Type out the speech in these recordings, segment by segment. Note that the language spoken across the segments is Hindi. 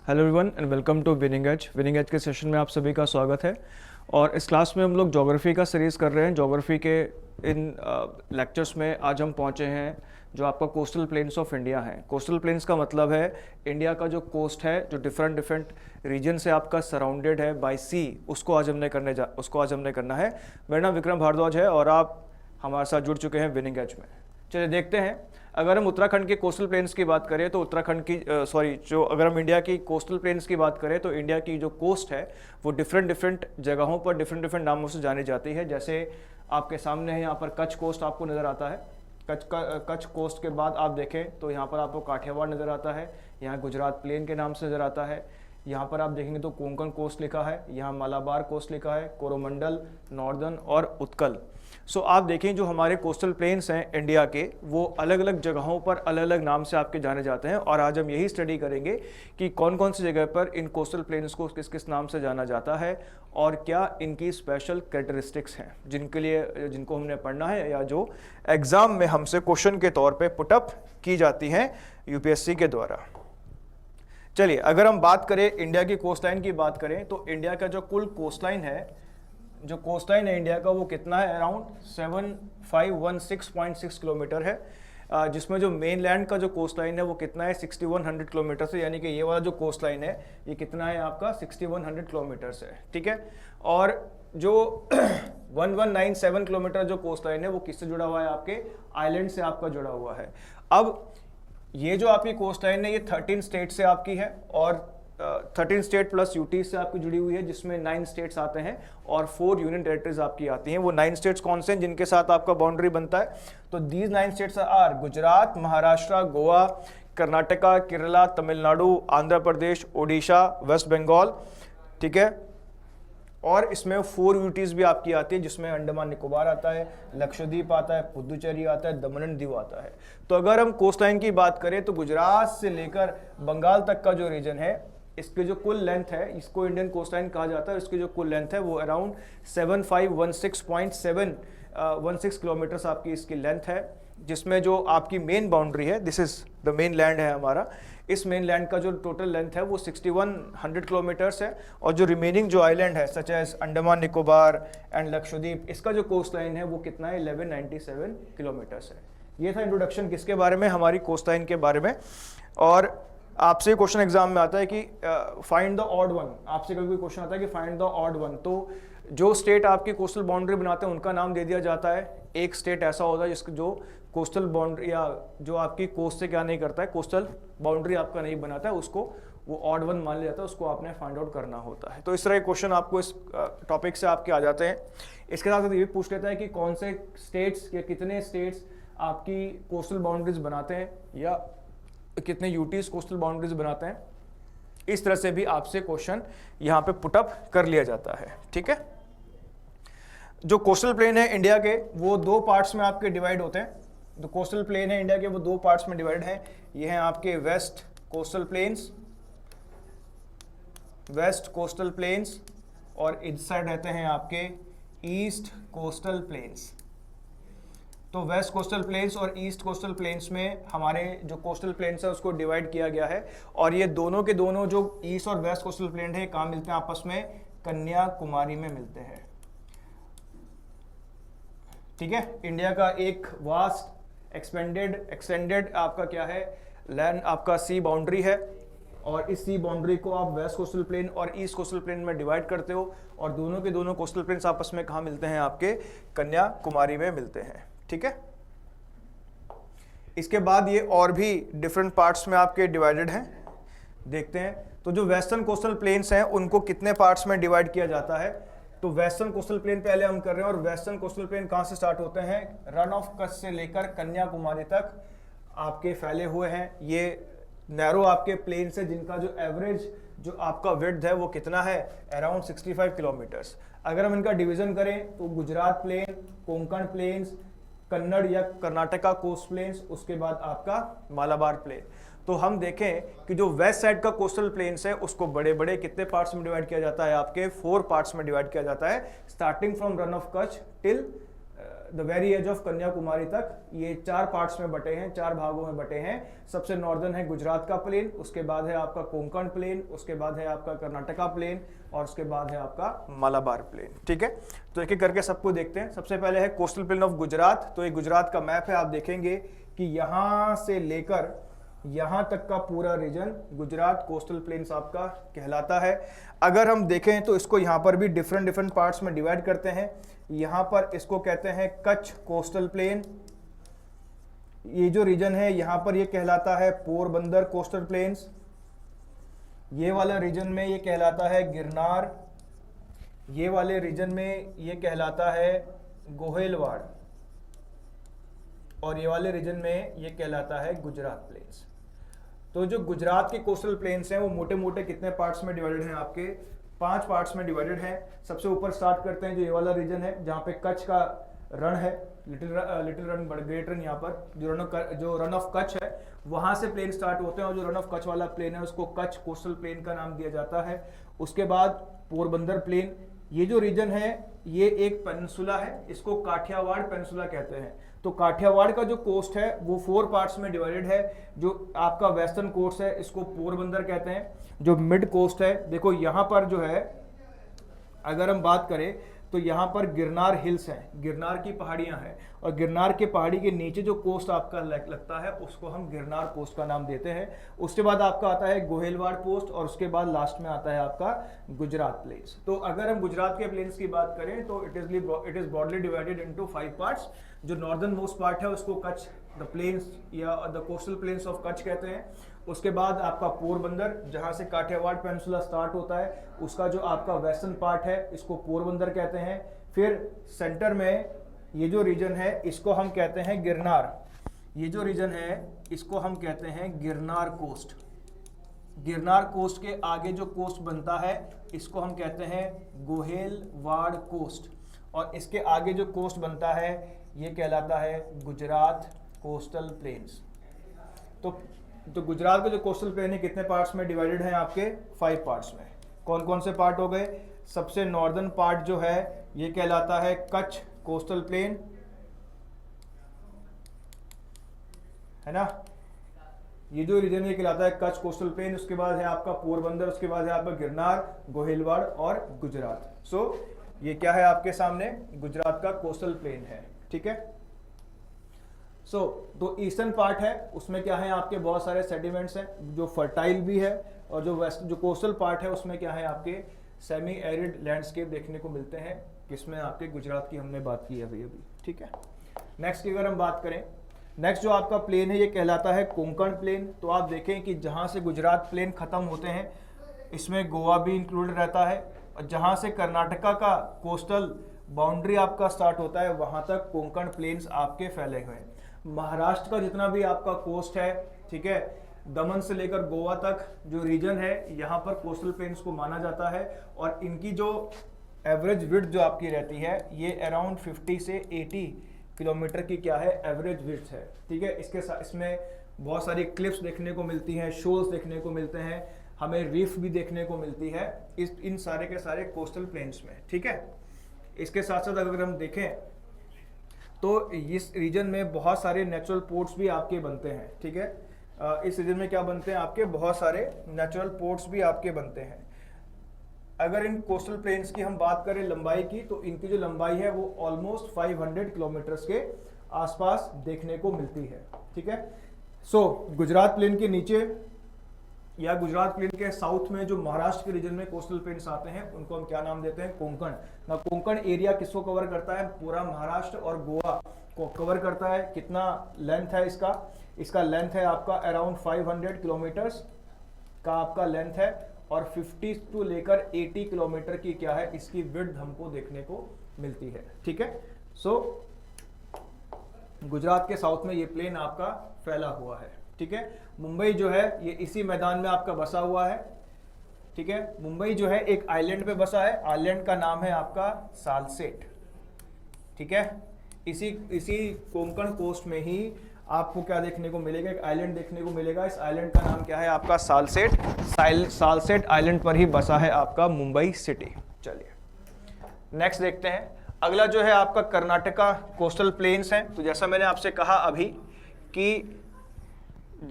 Hello everyone and welcome to Winning Edge. Winning Edge के सेशन में आप सभी का स्वागत है। और इस क्लास में हम लोग ज्योग्राफी का सीरीज़ कर रहे हैं। ज्योग्राफी के इन लेक्चर्स में आज हम पहुंचे हैं जो आपका कोस्टल प्लेन्स ऑफ इंडिया है। कोस्टल प्लेन्स का मतलब है इंडिया का जो कोस्ट है, जो डिफरेंट डिफरेंट रीजन से आपका सराउंडेड है बाय सी, उसको आज हमने करना है। मेरा नाम विक्रम भारद्वाज है और आप हमारे साथ जुड़ चुके हैं विनिंग एज में। चलिए देखते हैं। अगर हम उत्तराखंड के कोस्टल प्लेन्स की बात करें तो उत्तराखंड की अगर हम इंडिया की कोस्टल प्लेन्स की बात करें तो इंडिया की जो कोस्ट है वो डिफरेंट डिफरेंट जगहों पर डिफरेंट डिफरेंट नामों से जानी जाती है। जैसे आपके सामने है, यहाँ पर कच्छ कोस्ट आपको नज़र आता है। कच्छ कोस्ट के बाद आप देखें तो यहाँ पर आपको काठियावाड़ नज़र आता है, यहाँ गुजरात प्लेन के नाम से नज़र आता है। यहाँ पर आप देखेंगे तो कोंकण कोस्ट लिखा है, यहाँ मालाबार कोस्ट लिखा है, कोरोमंडल, नॉर्दर्न और उत्कल। सो आप देखें जो हमारे कोस्टल प्लेन्स हैं इंडिया के, वो अलग अलग जगहों पर अलग अलग नाम से आपके जाने जाते हैं। और आज हम यही स्टडी करेंगे कि कौन कौन सी जगह पर इन कोस्टल प्लेन्स को किस किस नाम से जाना जाता है और क्या इनकी स्पेशल कैरेक्टरिस्टिक्स हैं जिनको हमने पढ़ना है या जो एग्ज़ाम में हमसे क्वेश्चन के तौर पे पुटअप की जाती हैं यूपीएससी के द्वारा। चलिए अगर हम बात करें इंडिया की कोस्टलाइन की बात करें तो इंडिया का जो कुल कोस्टलाइन है, जो कोस्टलाइन है इंडिया का, वो कितना है? अराउंड 7516.6 किलोमीटर है। जिसमें जो मेन लैंड का जो कोस्टलाइन है वो कितना है? 6100 किलोमीटर से, यानी कि ये वाला जो कोस्टलाइन है ये कितना है आपका? 6100 किलोमीटर से, ठीक है। और जो 1197 किलोमीटर जो कोस्टलाइन है वो किससे जुड़ा हुआ है? आपके आइलैंड से आपका जुड़ा हुआ है। अब ये जो आपकी कोस्टलाइन है ये 13 स्टेट से आपकी है और 13 स्टेट प्लस यूटी से आपकी जुड़ी हुई है, जिसमें 9 स्टेट्स आते हैं और 4 यूनियन टेरिटरीज आपकी आती हैं। वो 9 स्टेट्स कौन से हैं जिनके साथ आपका बाउंड्री बनता है? तो these 9 states are Gujarat, Maharashtra, Goa, Karnataka, Kerala, Tamil Nadu, Andhra Pradesh, Odisha, west Bengal, ठीक है। और इसमें 4 यूटीज भी आपकी आती है, जिसमें अंडमान निकोबार आता है, लक्षद्वीप आता है, पुदुचेरी आता है, दमन एंड दीव आता है। तो अगर हम कोस्टलाइन की बात करें तो गुजरात से लेकर बंगाल तक का जो रीजन है, इसकी जो कुल लेंथ है, इसको इंडियन कोस्टलाइन कहा जाता है। इसकी जो कुल लेंथ है वो अराउंड 7516.716 किलोमीटर्स आपकी इसकी लेंथ है। जिसमें जो आपकी मेन बाउंड्री है, this is the main land है हमारा, इस मेन लैंड का जो टोटल लेंथ है वो 6100 किलोमीटर्स है। और जो रिमेनिंग जो आइलैंड है such as Andaman Nicobar and Lakshadweep, इसका जो कोस्टलाइन है वो कितना है? 1197 किलोमीटर्स है। ये था इंट्रोडक्शन किसके बारे में? हमारी कोस्टलाइन के बारे में। और आपसे क्वेश्चन एग्जाम में आता है कि फाइंड द ऑड वन। आपसे कभी कोई क्वेश्चन आता है कि फाइंड द ऑड वन, तो जो स्टेट आपकी कोस्टल बाउंड्री बनाते हैं उनका नाम दे दिया जाता है। एक स्टेट ऐसा होता है जिसको जो कोस्टल बाउंड्री या जो आपकी कोस्ट से क्या नहीं करता है, कोस्टल बाउंड्री आपका नहीं बनाता है, उसको वो ऑड वन मान लिया जाता है, उसको आपने फाइंड आउट करना होता है। तो इस तरह के क्वेश्चन आपको इस टॉपिक से आपके आ जाते हैं। इसके साथ ये भी पूछ लेता है कि कौन से स्टेट्स या कितने स्टेट्स आपकी कोस्टल बाउंड्रीज बनाते हैं या कितने यूटीज कोस्टल बाउंड्रीज बनाते हैं। इस तरह से भी आपसे क्वेश्चन यहाँ पे पुटअप कर लिया जाता है, ठीक है। जो कोस्टल प्लेन है इंडिया के वो 2 पार्ट्स में आपके डिवाइड होते हैं। जो कोस्टल प्लेन है इंडिया के वो 2 पार्ट्स में डिवाइड है। ये हैं आपके वेस्ट कोस्टल प्लेन्स और इस साइड रहते हैं आपके ईस्ट कोस्टल प्लेन्स। तो वेस्ट कोस्टल प्लेन्स और ईस्ट कोस्टल प्लेन्स में हमारे जो कोस्टल प्लेन्स है उसको डिवाइड किया गया है। और ये दोनों के दोनों जो ईस्ट और वेस्ट कोस्टल प्लेन है कहाँ मिलते हैं आपस में? कन्याकुमारी में मिलते हैं, ठीक है। इंडिया का एक वास्ट एक्सटेंडेड आपका क्या है? लैंड आपका सी बाउंड्री है। और इस सी बाउंड्री को आप वेस्ट कोस्टल प्लेन और ईस्ट कोस्टल प्लेन में डिवाइड करते हो और दोनों के दोनों कोस्टल प्लेन्स आपस में कहाँ मिलते हैं? आपके कन्याकुमारी में मिलते हैं, ठीक है। इसके बाद ये और भी डिफरेंट पार्ट्स में आपके डिवाइडेड हैं, देखते हैं। तो जो वेस्टर्न कोस्टल प्लेन्स हैं उनको कितने पार्ट्स में डिवाइड किया जाता है? तो वेस्टर्न कोस्टल प्लेन पहले हम कर रहे हैं। और वेस्टर्न कोस्टल प्लेन कहाँ से स्टार्ट होते हैं? रन ऑफ कच्छ से लेकर कन्याकुमारी तक आपके फैले हुए हैं। ये नैरो आपके प्लेन से जिनका जो एवरेज जो आपका विड्थ है वो कितना है? Around 65 kilometres. अगर हम इनका डिवीजन करें तो गुजरात प्लेन, कोंकण प्लेन्स, कन्नड़ या कर्नाटका कोस्ट प्लेन्स, उसके बाद आपका मालाबार प्लेन। तो हम देखें कि जो वेस्ट साइड का कोस्टल प्लेन्स है उसको बड़े बड़े कितने पार्ट्स में डिवाइड किया जाता है? आपके 4 पार्ट्स में डिवाइड किया जाता है, starting from Rann of Kutch till the very edge of Kanyakumari तक, ये 4 पार्ट्स में बटे हैं, 4 भागों में बटे हैं। सबसे नॉर्दर्न है गुजरात का प्लेन, उसके बाद है आपका कोंकण प्लेन, उसके बाद है आपका कर्नाटका प्लेन, और उसके बाद है आपका मालाबार प्लेन। ठीक है, तो एक एक करके सबको देखते हैं। सबसे पहले है कोस्टल प्लेन ऑफ गुजरात। तो ये गुजरात का मैप है, आप देखेंगे कि यहां से लेकर यहां तक का पूरा रीजन गुजरात कोस्टल प्लेन्स आपका कहलाता है। अगर हम देखें तो इसको यहां पर भी डिफरेंट पार्ट्स में डिवाइड करते हैं। यहां पर इसको कहते हैं कच्छ कोस्टल प्लेन, ये जो रीजन है यहां पर ये कहलाता है पोरबंदर कोस्टल प्लेन्स, ये वाला रीजन में ये कहलाता है गिरनार, ये वाले रीजन में ये कहलाता है गोहेलवाड़, और ये वाले रीजन में ये कहलाता है गुजरात प्लेन्स। तो जो गुजरात के कोस्टल प्लेन्स हैं वो मोटे मोटे कितने पार्ट्स में डिवाइडेड हैं? आपके 5 पार्ट्स में डिवाइडेड हैं। सबसे ऊपर स्टार्ट करते हैं, जो ये वाला रीजन है जहाँ पे कच्छ का रण है, लिटिल रन, ग्रेट रन, यहाँ पर जो रन ऑफ कच्छ है वहां से प्लेन स्टार्ट होते हैं, और जो रन ऑफ कच्छ वाला प्लेन है उसको कच्छ कोस्टल प्लेन का नाम दिया जाता है। उसके बाद पोरबंदर प्लेन, ये जो रीजन है ये एक पेनिनसुला है, इसको काठियावाड़ पेनिनसुला कहते हैं। तो काठियावाड़ का जो कोस्ट है वो 4 पार्ट्स में डिवाइडेड है। जो आपका वेस्टर्न कोस्ट है इसको पोरबंदर कहते हैं। जो मिड कोस्ट है, देखो यहाँ पर जो है अगर हम बात करें तो यहाँ पर गिरनार हिल्स हैं, गिरनार की पहाड़ियाँ हैं, और गिरनार के पहाड़ी के नीचे जो कोस्ट आपका लगता है उसको हम गिरनार कोस्ट का नाम देते हैं। उसके बाद आपका आता है गोहेलवाड़ कोस्ट, और उसके बाद लास्ट में आता है आपका गुजरात प्लेन्स। तो अगर हम गुजरात के प्लेन्स की बात करें तो it is broadly divided into 5 parts. जो नॉर्दर्न मोस्ट पार्ट है उसको कच्छ द प्लेन्स या the coastal planes of Kutch कहते हैं। उसके बाद आपका पोरबंदर, जहां से काठियावाड़ पेनिनसुला स्टार्ट होता है, उसका जो आपका वेस्टर्न पार्ट है इसको पोरबंदर कहते हैं। फिर सेंटर में ये जो रीजन है इसको हम कहते हैं गिरनार, ये जो रीजन है इसको हम कहते हैं गिरनार कोस्ट। गिरनार कोस्ट के आगे जो कोस्ट बनता है इसको हम कहते हैं गोहेलवाड़ कोस्ट, और इसके आगे जो कोस्ट बनता है ये कहलाता है गुजरात कोस्टल प्लेन्स। तो गुजरात के जो कोस्टल प्लेन है कितने पार्ट्स में डिवाइडेड हैं? आपके 5 पार्ट्स में। कौन कौन से पार्ट हो गए? सबसे नॉर्दर्न पार्ट जो है ये कहलाता है कच्छ कोस्टल प्लेन, है ना, ये जो रीजन ये कहलाता है कच्छ कोस्टल प्लेन। उसके बाद है आपका पोरबंदर, उसके बाद है आपका गिरनार, गोहेलवाड़ और गुजरात। सो ये क्या है आपके सामने? गुजरात का कोस्टल प्लेन है। ठीक है, तो ईस्टर्न पार्ट है उसमें क्या है आपके बहुत सारे सेडिमेंट्स हैं जो फर्टाइल भी है, और जो कोस्टल पार्ट है उसमें क्या है आपके सेमी एरिड लैंडस्केप देखने को मिलते हैं, किसमें आपके गुजरात की हमने बात की अभी अभी। ठीक है, नेक्स्ट की अगर हम बात करें, नेक्स्ट जो आपका प्लेन है ये कहलाता है कोंकण प्लेन। तो आप देखें कि जहाँ से गुजरात प्लेन खत्म होते हैं इसमें गोवा भी इंक्लूडेड रहता है, और जहाँ से कर्नाटका का कोस्टल बाउंड्री आपका स्टार्ट होता है वहाँ तक कोंकण प्लेन्स आपके फैले हुए हैं। महाराष्ट्र का जितना भी आपका कोस्ट है, ठीक है, दमन से लेकर गोवा तक जो रीजन है यहाँ पर कोस्टल प्लेन्स को माना जाता है, और इनकी जो एवरेज विड्थ जो आपकी रहती है ये अराउंड 50 से 80 किलोमीटर की क्या है एवरेज विड्थ है। ठीक है, इसके साथ इसमें बहुत सारी क्लिफ्स देखने को मिलती हैं, शोल्स देखने को मिलते हैं, हमें रीफ भी देखने को मिलती है इन सारे के सारे कोस्टल प्लेन्स में। ठीक है, इसके साथ साथ अगर हम देखें तो इस रीजन में बहुत सारे नेचुरल पोर्ट्स भी आपके बनते हैं। ठीक है, इस रीजन में क्या बनते हैं आपके बहुत सारे नेचुरल पोर्ट्स भी आपके बनते हैं। अगर इन कोस्टल प्लेन्स की हम बात करें लंबाई की, तो इनकी जो लंबाई है वो ऑलमोस्ट 500 किलोमीटर्स के आसपास देखने को मिलती है। ठीक है, सो गुजरात प्लेन के नीचे या गुजरात प्लेन के साउथ में जो महाराष्ट्र के रीजन में कोस्टल प्लेन्स आते हैं उनको हम क्या नाम देते हैं? कोंकण। ना कोंकण एरिया किसको कवर करता है? पूरा महाराष्ट्र और गोवा को कवर करता है। कितना लेंथ है इसका? इसका लेंथ है आपका अराउंड 500 किलोमीटर्स का आपका लेंथ है, और 50 टू लेकर 80 किलोमीटर की क्या है इसकी विड्थ हमको देखने को मिलती है। ठीक है, सो गुजरात के साउथ में ये प्लेन आपका फैला हुआ है। ठीक है, मुंबई जो है ये इसी मैदान में आपका बसा हुआ है। ठीक है, मुंबई जो है एक आइलैंड पे बसा है, आइलैंड का नाम है आपका सालसेट। ठीक है, इसी कोंकण कोस्ट में ही आपको क्या देखने को मिलेगा? एक आइलैंड देखने को मिलेगा। इस आइलैंड का नाम क्या है आपका? सालसेट। सालसेट आइलैंड पर ही बसा है आपका मुंबई सिटी। चलिए नेक्स्ट देखते हैं। अगला जो है आपका कर्नाटका कोस्टल प्लेन्स हैं। तो जैसा मैंने आपसे कहा अभी कि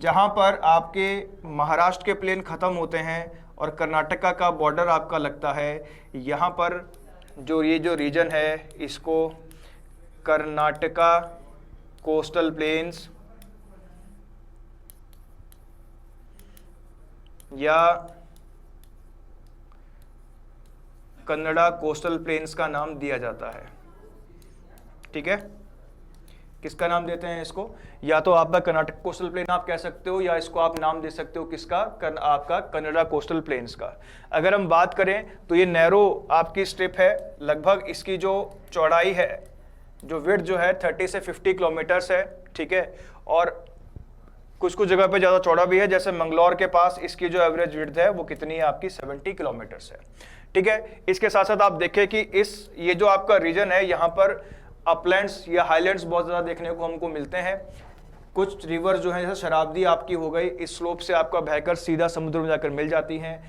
जहाँ पर आपके महाराष्ट्र के प्लेन ख़त्म होते हैं और कर्नाटका का बॉर्डर आपका लगता है, यहाँ पर जो ये जो रीजन है इसको कर्नाटका कोस्टल प्लेन्स या कन्नड़ा कोस्टल प्लेन्स का नाम दिया जाता है। ठीक है, किसका नाम देते हैं इसको? या तो आपका कर्नाटक कोस्टल प्लेन आप कह सकते हो, या इसको आप नाम दे सकते हो किसका? आपका कन्नड़ा कोस्टल प्लेन्स का। अगर हम बात करें तो ये नैरो आपकी स्ट्रिप है, लगभग इसकी जो चौड़ाई है, जो विड्थ जो है 30 से 50 किलोमीटर्स है। ठीक है, और कुछ कुछ जगह पे ज़्यादा चौड़ा भी है, जैसे मंगलौर के पास इसकी जो एवरेज विड्थ है वो कितनी है आपकी? 70 किलोमीटर्स है। ठीक है, इसके साथ साथ आप देखें कि ये जो आपका रीजन है, यहाँ पर अपलैंड्स या हाईलैंड्स बहुत ज़्यादा देखने को हमको मिलते हैं। कुछ रिवर जो है, जैसे शरावती आपकी हो गई, इस स्लोप से आपका बहकर सीधा समुद्र में जाकर मिल जाती हैं।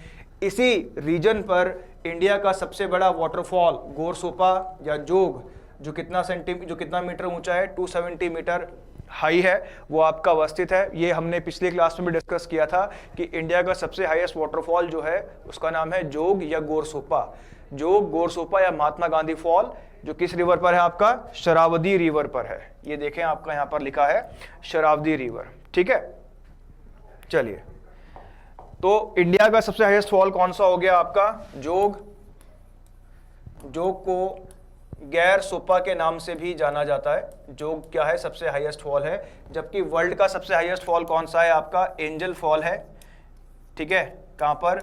इसी रीजन पर इंडिया का सबसे बड़ा वाटरफॉल गोरसोपा या जोग, जो कितना मीटर ऊंचा है, 270 मीटर हाई है, वो आपका अवस्थित है। ये हमने पिछले क्लास में भी डिस्कस किया था कि इंडिया का सबसे हाईएस्ट वाटरफॉल जो है उसका नाम है जोग या गोरसोपा। जोग, गोरसोपा या महात्मा गांधी फॉल, जो किस रिवर पर है आपका? शरावती रिवर पर है। ये देखें आपका यहाँ पर लिखा है शरावती रिवर। ठीक है, चलिए, तो इंडिया का सबसे हाईएस्ट फॉल कौन सा हो गया आपका? जोग। जोग को गैर सोपा के नाम से भी जाना जाता है। जोग क्या है? सबसे हाईएस्ट फॉल है। जबकि वर्ल्ड का सबसे हाईएस्ट फॉल कौन सा है आपका? एंजल फॉल है। ठीक है, कहां पर?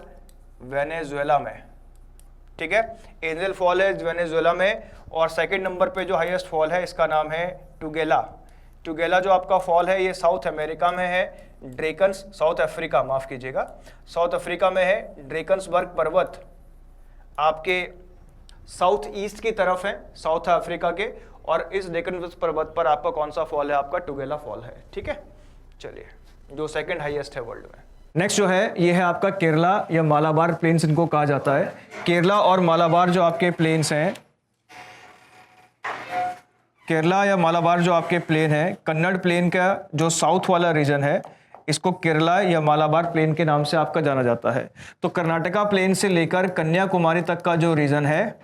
वेनेजुएला में। ठीक है, एंजल फॉल है वेनेजुएला में। और सेकंड नंबर पे जो हाईएस्ट फॉल है इसका नाम है टुगेला। टुगेला जो आपका फॉल है ये साउथ अमेरिका में है। ड्रेकन्स, साउथ अफ्रीका, माफ कीजिएगा, साउथ अफ्रीका में है। ड्रेकन्सबर्ग पर्वत आपके साउथ ईस्ट की तरफ है, साउथ अफ्रीका के। और इस ड्रेकन्सबर्ग पर्वत पर आपका कौन सा फॉल है? आपका टुगेला फॉल है। ठीक है, चलिए, जो सेकंड हाईएस्ट है वर्ल्ड में। नेक्स्ट जो है ये है आपका केरला या मालाबार प्लेन्स इनको कहा जाता है। केरला और मालाबार जो आपके प्लेन्स हैं, केरला या मालाबार जो आपके प्लेन है, कन्नड़ प्लेन का जो साउथ वाला रीजन है, इसको केरला या मालाबार प्लेन के नाम से आपका जाना जाता है। तो कर्नाटका प्लेन से लेकर कन्याकुमारी तक का जो रीजन है,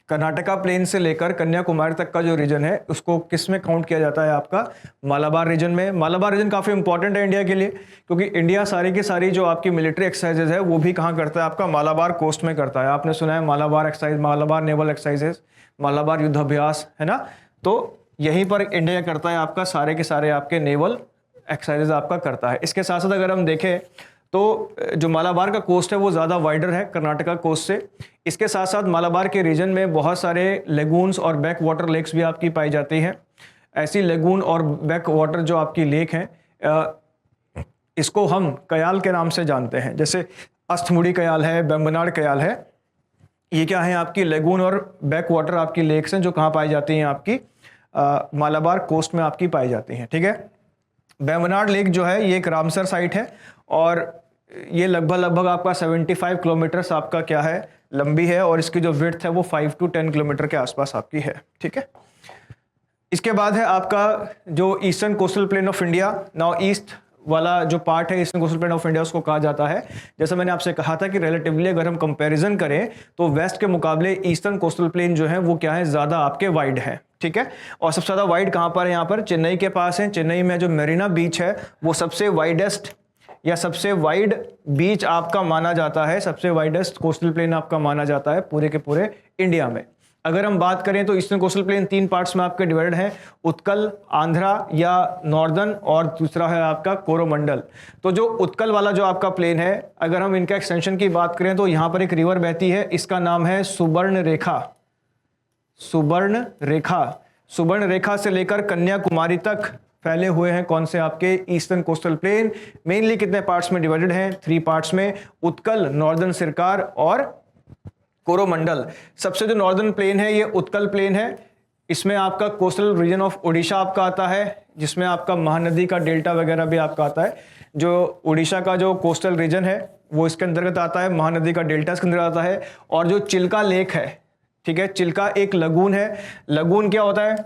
कर्नाटका प्लेन से लेकर कन्याकुमारी तक का जो रीजन है उसको किस में काउंट किया जाता है? आपका मालाबार रीजन में। मालाबार रीजन काफ़ी इंपॉर्टेंट है इंडिया के लिए, क्योंकि इंडिया सारी की सारी जो आपकी मिलिट्री एक्सरसाइजेज है वो भी कहाँ करता है? आपका मालाबार कोस्ट में करता है। आपने सुना है Malabar exercise, Malabar naval exercises, Malabar युद्धाभ्यास, है ना? तो यहीं पर इंडिया करता है आपका सारे के सारे आपके नेवल एक्सरसाइजेज आपका करता है। इसके साथ साथ अगर हम देखें तो जो मालाबार का कोस्ट है वो ज़्यादा वाइडर है कर्नाटका कोस्ट से। इसके साथ साथ मालाबार के रीजन में बहुत सारे लेगून्स और बैक वाटर लेक्स भी आपकी पाई जाती हैं। ऐसी लेगून और बैक वाटर जो आपकी लेक हैं, इसको हम कयाल के नाम से जानते हैं। जैसे अस्थमुड़ी कयाल है, बेम्बनाड कयाल है, ये क्या है? आपकी लेगून और बैक वाटर आपकी लेक्स हैं जो कहाँ पाई जाती हैं? आपकी मालाबार कोस्ट में आपकी पाई जाती हैं। ठीक है, बेम्बनाड लेक जो है ये एक रामसर साइट है और ये लगभग आपका 75 किलोमीटर्स आपका क्या है? लंबी है। और इसकी जो विड्थ है वो 5 to 10 किलोमीटर के आसपास आपकी है। ठीक है, इसके बाद है आपका जो eastern coastal plain of India. Now east वाला जो पार्ट है eastern coastal plain of India उसको कहा जाता है। जैसा मैंने आपसे कहा था कि रिलेटिवली अगर हम कंपैरिजन करें तो वेस्ट के मुकाबले ईस्टर्न कोस्टल प्लेन जो है वो क्या है? ज़्यादा आपके वाइड है। ठीक है, और सबसे ज़्यादा वाइड कहाँ पर है? यहाँ पर चेन्नई के पास है। चेन्नई में जो मेरीना बीच है वो सबसे वाइडेस्ट या सबसे वाइड बीच आपका माना जाता है, सबसे वाइडेस्ट कोस्टल प्लेन आपका माना जाता है पूरे के पूरे इंडिया में। अगर हम बात करें तो ईस्टर्न कोस्टल प्लेन 3 पार्ट्स में आपके डिवाइडेड हैं, उत्कल, आंध्रा या नॉर्दर्न, और दूसरा है आपका कोरोमंडल। तो जो उत्कल वाला जो आपका प्लेन है, अगर हम इनका एक्सटेंशन की बात करें तो यहाँ पर एक रिवर बहती है, इसका नाम है सुवर्ण रेखा। सुवर्ण रेखा, सुवर्ण रेखा से लेकर कन्याकुमारी तक फैले हुए हैं कौन से? आपके ईस्टर्न कोस्टल प्लेन। मेनली कितने पार्ट्स में डिवाइडेड हैं? 3 पार्ट्स में, उत्कल, नॉर्दर्न सिरकार और कोरोमंडल। सबसे जो नॉर्दर्न प्लेन है ये उत्कल प्लेन है। इसमें आपका कोस्टल रीजन ऑफ उड़ीसा आपका आता है, जिसमें आपका महानदी का डेल्टा वगैरह भी आपका आता है। जो उड़ीसा का जो कोस्टल रीजन है वो इसके अंतर्गत आता है, महानदी का डेल्टा इसके अंदर आता है। और जो चिल्का लेक है, ठीक है। चिल्का एक लगून है। लगून क्या होता है?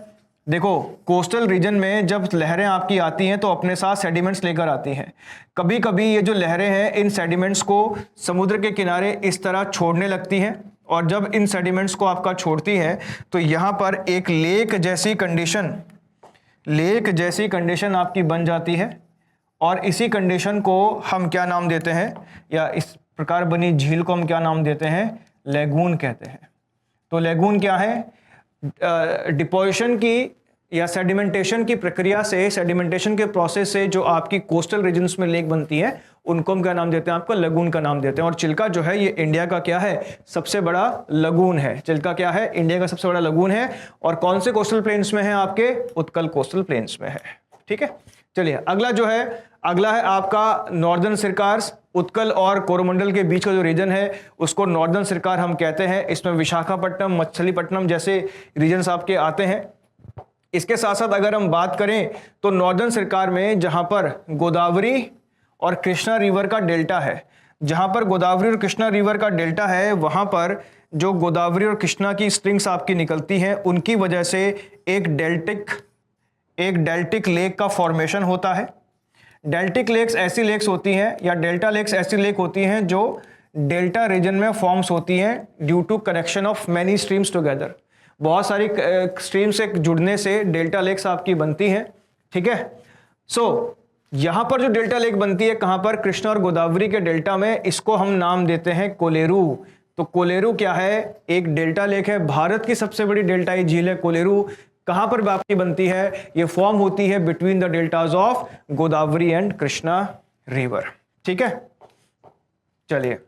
देखो, कोस्टल रीजन में जब लहरें आपकी आती हैं तो अपने साथ सेडिमेंट्स लेकर आती हैं। कभी कभी ये जो लहरें हैं इन सेडिमेंट्स को समुद्र के किनारे इस तरह छोड़ने लगती हैं, और जब इन सेडिमेंट्स को आपका छोड़ती है तो यहाँ पर एक लेक जैसी कंडीशन आपकी बन जाती है, और इसी कंडीशन को हम क्या नाम देते हैं, या इस प्रकार बनी झील को हम क्या नाम देते हैं? लैगून कहते हैं। तो लैगून क्या है? डिपोजिशन की या सेडिमेंटेशन की प्रक्रिया से, सेडिमेंटेशन के प्रोसेस से जो आपकी कोस्टल रीजन्स में लेक बनती है उनको हम क्या नाम देते हैं? आपको लगून का नाम देते हैं। और चिल्का जो है ये इंडिया का क्या है? सबसे बड़ा लगून है। चिल्का क्या है? इंडिया का सबसे बड़ा लगून है। और कौन से कोस्टल प्लेन्स में है? आपके उत्कल कोस्टल प्लेन्स में है। ठीक है, चलिए अगला है आपका नॉर्दर्न सिरकार्स। उत्कल और कोरोमंडल के बीच का जो रीजन है उसको नॉर्दर्न सिरकार हम कहते हैं। इसमें विशाखापट्टनम, मछलीपट्टनम जैसे रीजन्स आपके आते हैं। इसके साथ साथ अगर हम बात करें तो नॉर्दर्न सिरकार में जहां पर गोदावरी और कृष्णा रिवर का डेल्टा है, जहां पर गोदावरी और कृष्णा रिवर का डेल्टा है, वहां पर जो गोदावरी और कृष्णा की स्ट्रिंग्स आपकी निकलती हैं उनकी वजह से एक डेल्टिक लेक का फॉर्मेशन होता है। डेल्टिक लेक्स ऐसी लेक्स होती हैं, या डेल्टा लेक्स ऐसी लेक होती हैं जो डेल्टा रीजन में फॉर्म्स होती हैं due to connection of many streams together. बहुत सारी स्ट्रीम से जुड़ने से डेल्टा लेक्स आपकी बनती हैं। ठीक है, सो यहां पर जो डेल्टा लेक बनती है कहां पर? कृष्णा और गोदावरी के डेल्टा में। इसको हम नाम देते हैं कोलेरू। तो कोलेरू क्या है? एक डेल्टा लेक है। भारत की सबसे बड़ी डेल्टाई झील है कोलेरू। कहां पर आपकी बनती है? ये फॉर्म होती है between the deltas of Godavari and Krishna river. ठीक है, चलिए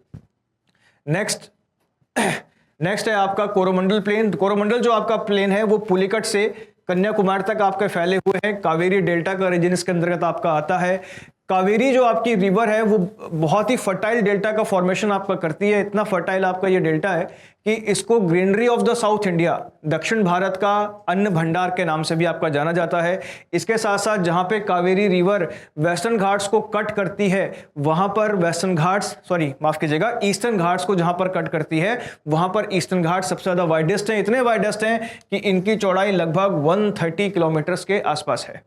नेक्स्ट है आपका कोरोमंडल प्लेन। कोरोमंडल जो आपका प्लेन है वो पुलिकट से कन्याकुमारी तक आपके फैले हुए हैं। कावेरी डेल्टा का रीजन इसके अंतर्गत आपका आता है। कावेरी जो आपकी रिवर है वो बहुत ही फर्टाइल डेल्टा का फॉर्मेशन आपका करती है। इतना फर्टाइल आपका ये डेल्टा है कि इसको greenery of the south India, दक्षिण भारत का अन्न भंडार के नाम से भी आपका जाना जाता है। इसके साथ साथ जहां पे कावेरी रिवर वेस्टर्न घाट्स को कट करती है वहां पर ईस्टर्न घाट्स को जहां पर कट करती है वहां पर ईस्टर्न घाट सबसे ज्यादा वाइडेस्ट हैं। इतने वाइडेस्ट हैं कि इनकी चौड़ाई लगभग 130 किलोमीटर के आसपास है।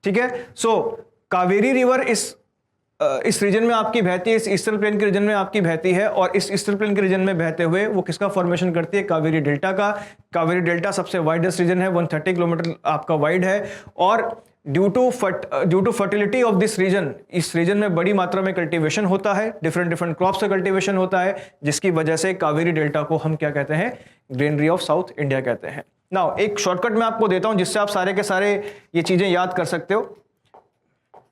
ठीक है, सो कावेरी रिवर इस रीजन में आपकी बहती है, इस ईस्टर्न प्लेन के रीजन में आपकी बहती है, और इस ईस्टर्न प्लेन के रीजन में बहते हुए वो किसका फॉर्मेशन करती है? कावेरी डेल्टा का। कावेरी डेल्टा सबसे वाइडेस्ट रीजन है, 130 किलोमीटर आपका वाइड है। और due to fertility of this region, इस रीजन में बड़ी मात्रा में कल्टीवेशन होता है, डिफरेंट क्रॉप्स का कल्टीवेशन होता है, जिसकी वजह से कावेरी डेल्टा को हम क्या कहते हैं? ग्रीनरी ऑफ साउथ इंडिया कहते हैं। नाउ एक शॉर्टकट मैं आपको देता हूं जिससे आप सारे के सारे ये चीजें याद कर सकते हो,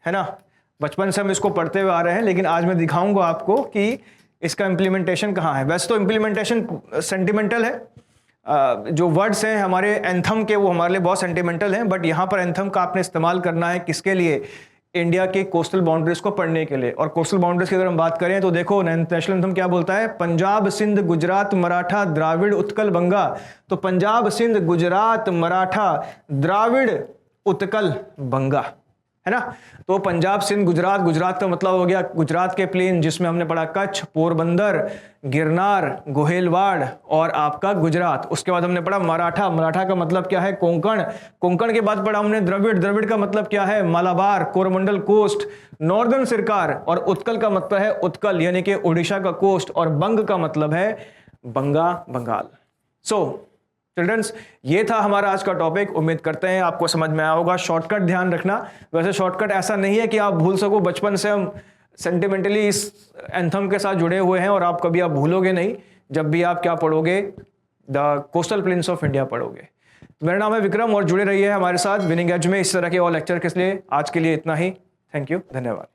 है ना। बचपन से हम इसको पढ़ते हुए आ रहे हैं, लेकिन आज मैं दिखाऊंगा आपको कि इसका इंप्लीमेंटेशन कहाँ है। वैसे तो इंप्लीमेंटेशन सेंटिमेंटल है। जो वर्ड्स हैं हमारे एंथम के वो हमारे लिए बहुत सेंटिमेंटल हैं, बट यहाँ पर एंथम का आपने इस्तेमाल करना है किसके लिए? इंडिया के कोस्टल बाउंड्रीज को पढ़ने के लिए। और कोस्टल बाउंड्रीज की अगर हम बात करें तो देखो नेशनल एंथम क्या बोलता है? पंजाब, सिंध, गुजरात, मराठा, द्राविड़, उत्कल, बंगा। तो पंजाब, सिंध, गुजरात, मराठा, द्राविड़, उत्कल, बंगा, है ना। तो पंजाब, सिंध, गुजरात का मतलब हो गया गुजरात के प्लेन, जिसमें हमने पढ़ा कच्छ, पोरबंदर, गिरनार, गोहेलवाड़ और आपका गुजरात। उसके बाद हमने पढ़ा मराठा का मतलब क्या है? कोंकण के बाद पढ़ा हमने द्रविड़ का मतलब क्या है? Malabar, Coromandel coast, northern Sircar. और उत्कल का मतलब है उत्कल यानी कि उड़ीसा का कोस्ट, और बंग का मतलब है बंगाल। सो चिल्ड्रंस, ये था हमारा आज का टॉपिक। उम्मीद करते हैं आपको समझ में आया होगा। शॉर्टकट ध्यान रखना। वैसे शॉर्टकट ऐसा नहीं है कि आप भूल सको। बचपन से हम सेंटिमेंटली इस एंथम के साथ जुड़े हुए हैं और आप कभी भूलोगे नहीं जब भी आप क्या पढ़ोगे? The coastal planes of India पढ़ोगे। मेरा नाम है विक्रम और जुड़े रहिए हमारे साथ विनिंग एज में इस तरह के और लेक्चर के लिए। आज के लिए इतना ही। थैंक यू, धन्यवाद।